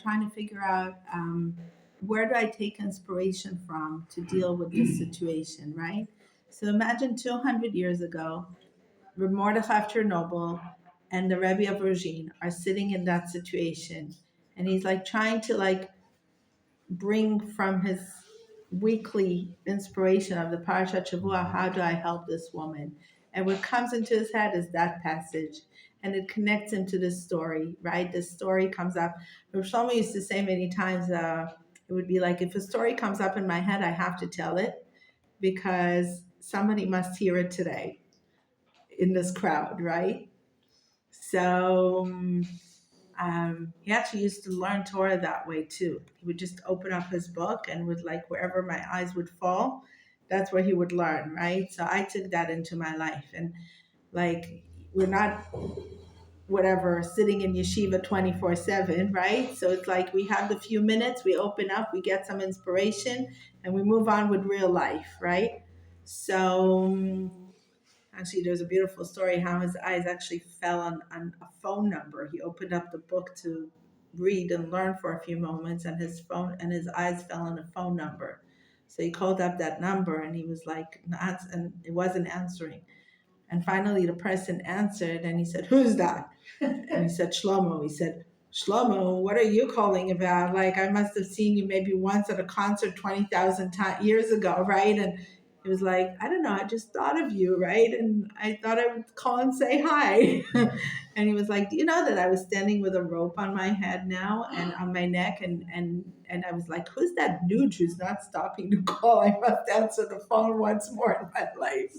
trying to figure out where do I take inspiration from to deal with this situation, right? So imagine 200 years ago, Reb Mordechai of Chernobyl and the Rebbe of Ruzhin are sitting in that situation, and he's like trying to like bring from his weekly inspiration of the Parashat Shavua, how do I help this woman? And what comes into his head is that passage, and it connects him to this story, right? This story comes up. Rav Shlomo used to say many times, it would be like, if a story comes up in my head, I have to tell it because somebody must hear it today in this crowd, right? So he actually used to learn Torah that way too. He would just open up his book and would like wherever my eyes would fall, that's where he would learn, right? So I took that into my life, and like we're not whatever sitting in yeshiva 24/7, right? So it's like we have the few minutes, we open up, we get some inspiration, and we move on with real life, right? So actually, there's a beautiful story how his eyes actually fell on a phone number. He opened up the book to read and learn for a few moments, and his eyes fell on a phone number. So he called up that number, and he was like, not, and it wasn't answering. And finally, the person answered, and he said, "Who's that?" And he said, "Shlomo." He said, "Shlomo, what are you calling about? Like, I must have seen you maybe once at a concert 20,000 years ago, right?" And he was like, "I don't know, I just thought of you, right? And I thought I would call and say hi." And he was like, "Do you know that I was standing with a rope on my head now and on my neck?" And I was like, "Who's that dude who's not stopping to call? I must answer the phone once more in my life."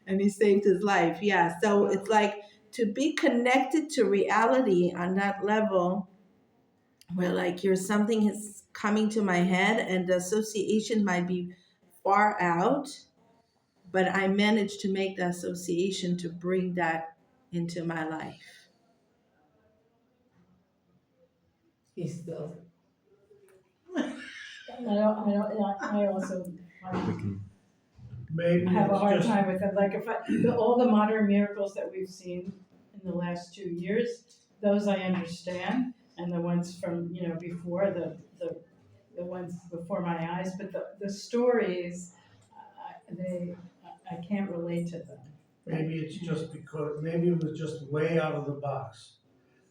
And he saved his life. Yeah. So it's like to be connected to reality on that level where like you're something is coming to my head and the association might be far out, but I managed to make the association to bring that into my life. He's still. I also Maybe have a it's hard just, time with it. Like all the modern miracles that we've seen in the last 2 years, those I understand, and the ones from before the ones before my eyes, but the stories, I can't relate to them. maybe it's just because, maybe it was just way out of the box.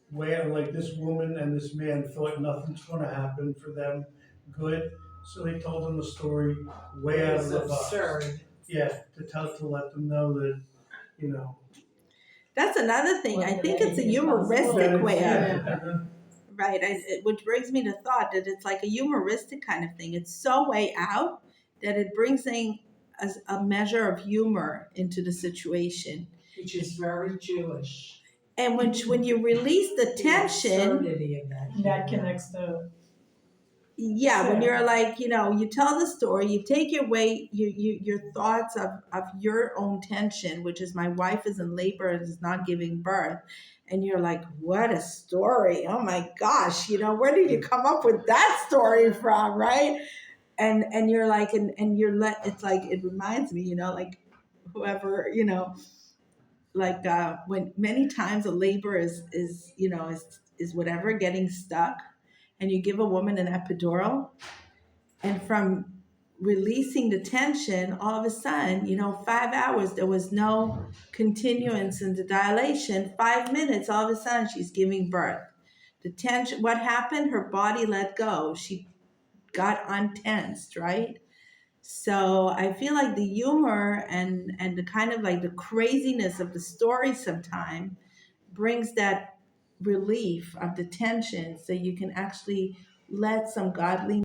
Where like this woman and this man thought nothing's gonna happen for them good, so they told them a story way out of the box. Absurd. Yeah, to let them know that, you know. That's another thing. I think it's a humoristic way of it. Right. Which brings me to thought that it's like a humoristic kind of thing. It's so way out that it brings in a measure of humor into the situation. Which is very Jewish. And when you release the tension, absurdity of that connects to. yeah, when you're like, you tell the story, you take your weight, your thoughts of your own tension, which is my wife is in labor and is not giving birth. And you're like, what a story. Oh my gosh, where did you come up with that story from, right? And you're like, and it's like, it reminds me, like whoever, like when many times a labor is whatever getting stuck, and you give a woman an epidural, and from releasing the tension, all of a sudden, 5 hours, there was no continuance in the dilation. 5 minutes, all of a sudden, she's giving birth. The tension, what happened? Her body let go. She got untensed, right? So I feel like the humor and the kind of like the craziness of the story sometimes brings that relief of the tension, so you can actually let some godly